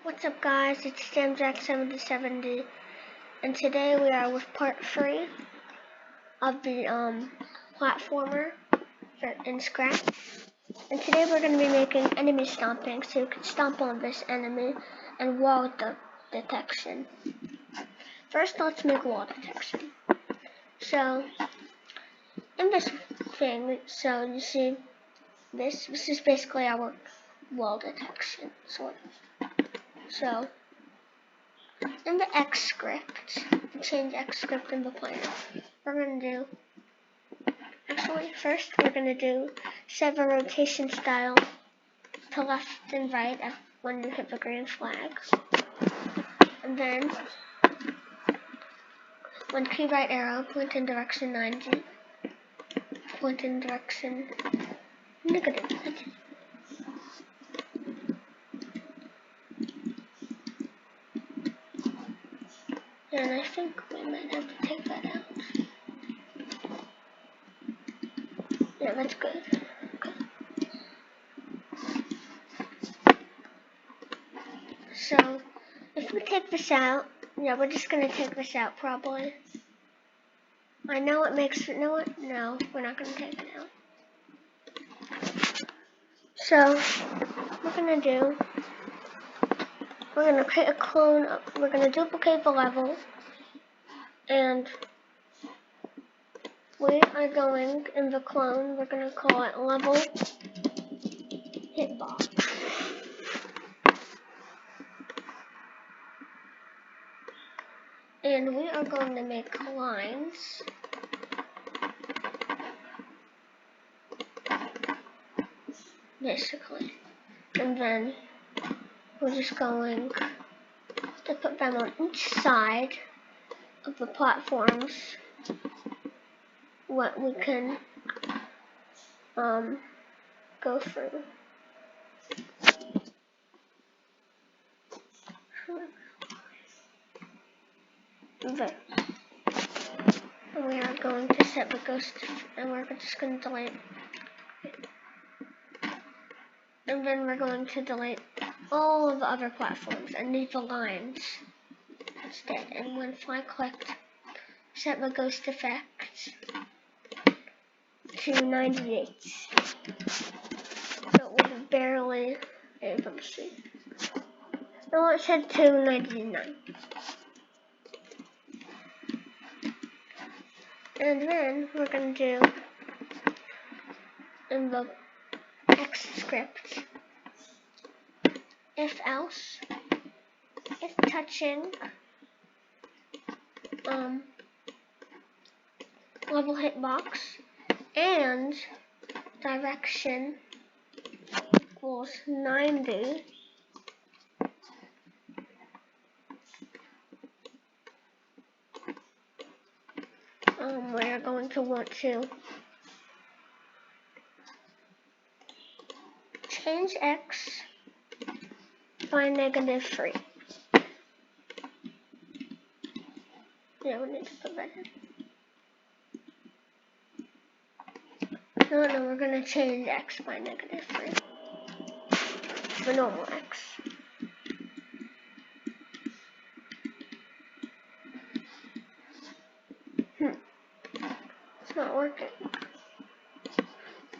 What's up guys, it's StamJack7070 and today we are with part 3 of the platformer in Scrap. And today we're going to be making enemy stomping, so you can stomp on this enemy and wall detection. First let's make wall detection. So in this thing, so you see this is basically our wall detection sort of. So in the X script, change X script in the planer, we're going to do, first we're going to do set the rotation style to left and right when you hit the green flag. And then, when key right arrow, point in direction 90, point in direction negative 90. And I think we might have to take that out. Yeah, that's good. Okay. So, if we take this out, yeah, we're just going to take this out probably. I know it makes, you know what? No, we're not going to take it out. So, what we're going to do, we're going to create a clone, we're going to duplicate the level, and we are going, in the clone, we're going to call it level hitbox. And we are going to make lines basically. And then we're just going to put them on each side of the platforms what we can go through. There. And we are going to set the ghost, and we're just going to delete. And then we're going to delete all of the other platforms and leave the lines instead. And when fly clicked, set the ghost effect to 98. So it will barely able to see. No, it said to 99. And then we're going to do in the X script, if else, if touching level hitbox and direction equals 90, we're going to want to change X by -3. Yeah, we need to put that in. No, we're going to change X by -3. The normal X. It's not working.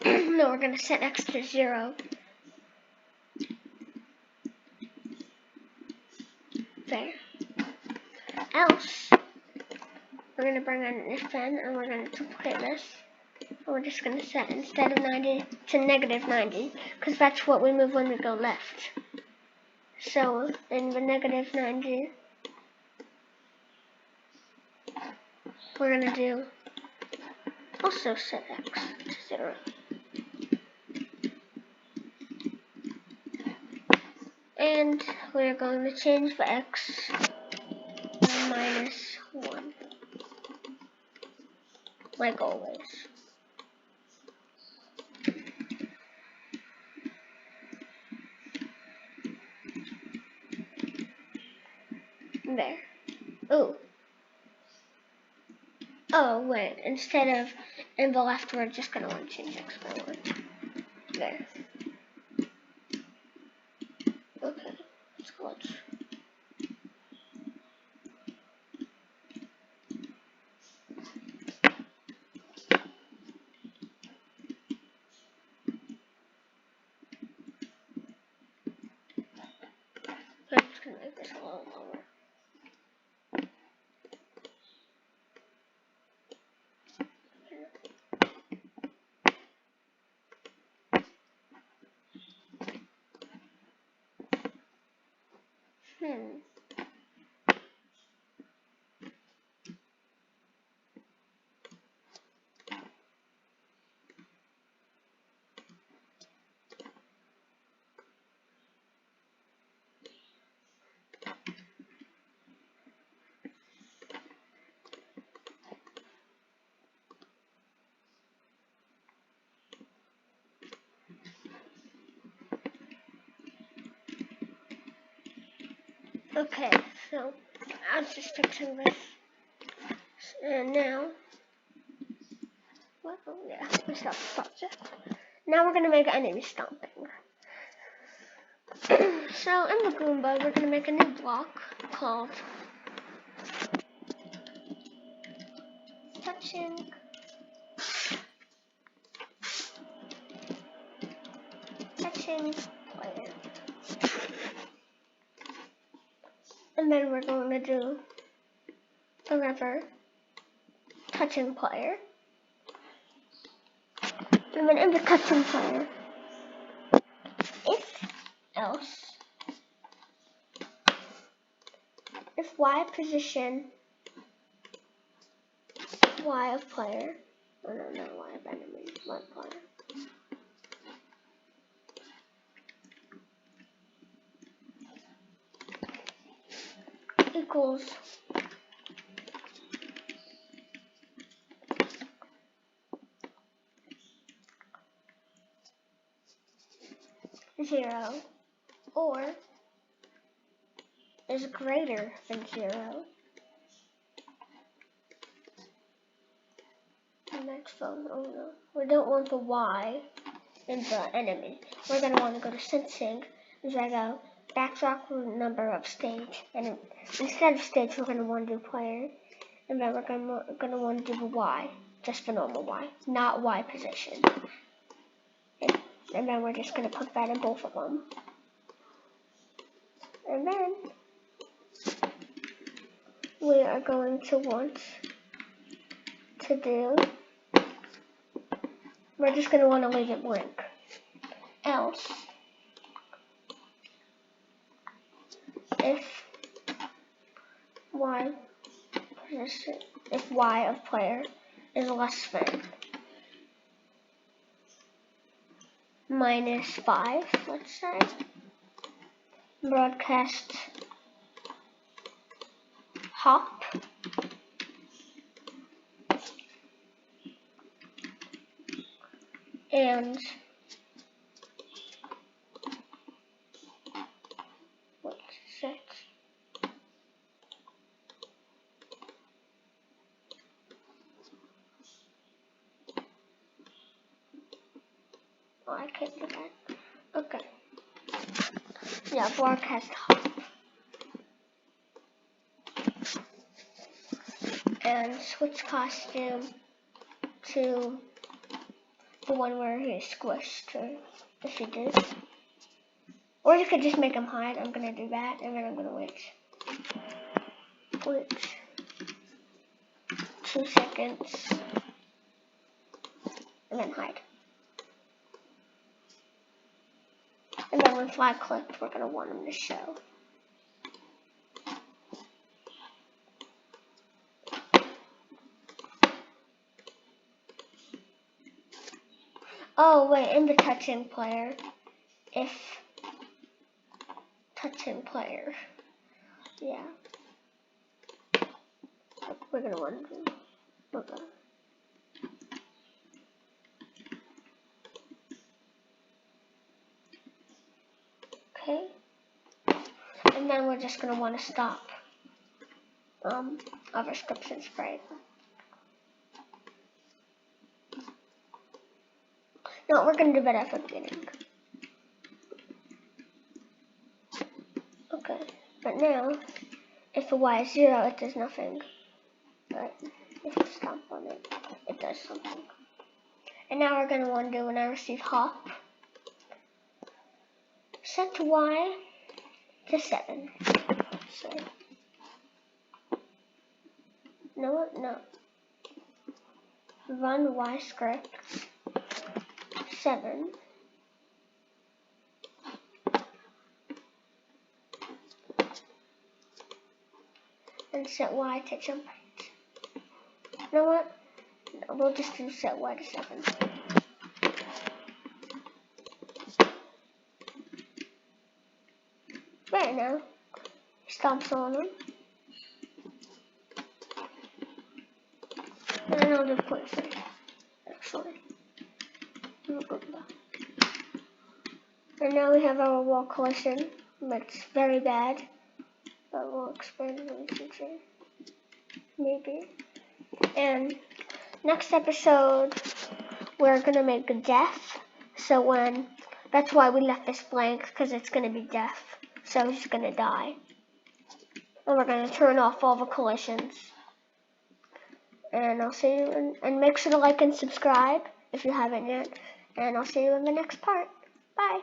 No, we're going to set X to 0. There. Else, we're going to bring in an if then, and we're going to duplicate this. And we're just going to set instead of 90 to -90, because that's what we move when we go left. So in the -90, we're going to do also set X to 0. And we're going to change the X to -1, like always. There. Ooh. Oh, wait. Instead of in the left, we're just going to want to change X by 1. There. Okay. Let's go Let's I'm just gonna make this a little lower. Okay, so I was just fixing this, and now, well, yeah, my stuff stops it. Now we're gonna make enemy stomping. So in the Goomba, we're gonna make a new block called touching player, and then we're going to do the lever touching player, and then in the touching player, if Y position Y of player, oh no, not Y of enemy, Y player, equals zero, or is greater than 0. The next one, oh no, we don't want the Y in the enemy. We're going to want to go to sensing, as I go backtrack number of stage, and instead of stage, we're going to want to do player, and then we're going to want to do the Y, just the normal Y, not Y position. And then we're just going to put that in both of them. And then we are going to want to do, we're just going to want to leave it blank. Else, if Y position, if Y of player is less than -5, let's say, broadcast hop and what's set oh, I can't do that. Okay. Yeah, broadcast hop. And switch costume to the one where he's squished, or if he did. Or you could just make him hide. I'm gonna do that, and then I'm gonna wait 2 seconds, and then hide. And then when flag clicked, we're gonna want him to show. Oh wait, in the touching player, if touching player, yeah, we're gonna want to do. Okay, and then we're just gonna want to stop our scripts and spray. No, we're gonna do that at the beginning. Okay. Okay, but now, if the Y is 0, it does nothing. But if you stomp on it, it does something. And now we're going to want to do when I receive hop. Set Y to 7. So, no. Run Y script 7. And set Y to jump height. You know what? No, we'll just do set Y to 7. Right now, he stomps on him. And I'll do 0.3, actually. And now we have our wall collision. That's very bad. But we'll explain it in the future. Maybe. And next episode, we're going to make a death. So that's why we left this blank, because it's going to be death. So he's going to die. And we're going to turn off all the collisions. And I'll see you, and make sure to like and subscribe if you haven't yet. And I'll see you in the next part. Bye.